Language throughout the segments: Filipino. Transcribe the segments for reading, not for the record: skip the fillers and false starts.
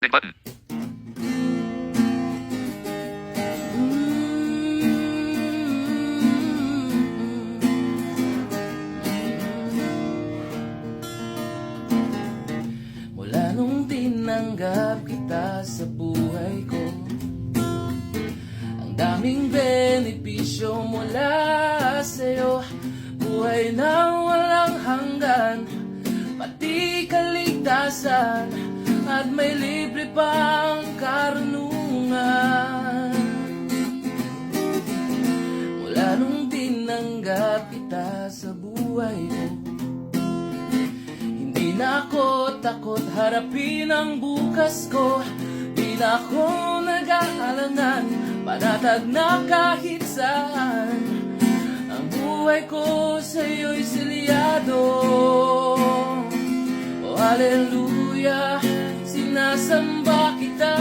Big button. Mula nung tinanggap kita sa buhay ko, ang daming benepisyo mula sa'yo. Buhay na walang hanggan, pati kaligtasan, at may libre pang karunungan. Mula nung tinanggap kita sa buhay ko, hindi na ako takot harapin ang bukas ko. Di na ako nag-aalangan, panatag na kahit saan. Ang buhay ko sa'yo'y selyado. Oh, hallelujah, sinasamba kita.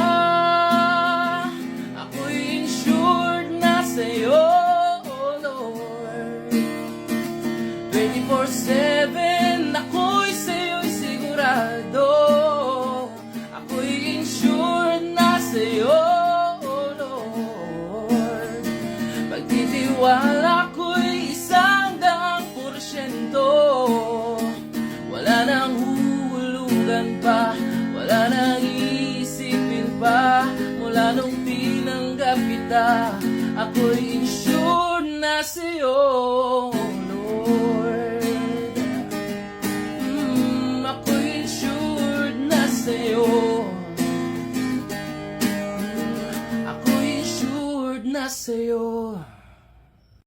Ako'y insured na sa'yo, oh Lord. 24/7 ako'y sa'yo'y sigurado. Ako'y insured na sa'yo, oh Lord. Pagtitiwala ko'y 100%. Wala nang huhulugan pa, wala nang iisipin pa. Mula nung tinanggap kita, ako'y insured na sa'yo.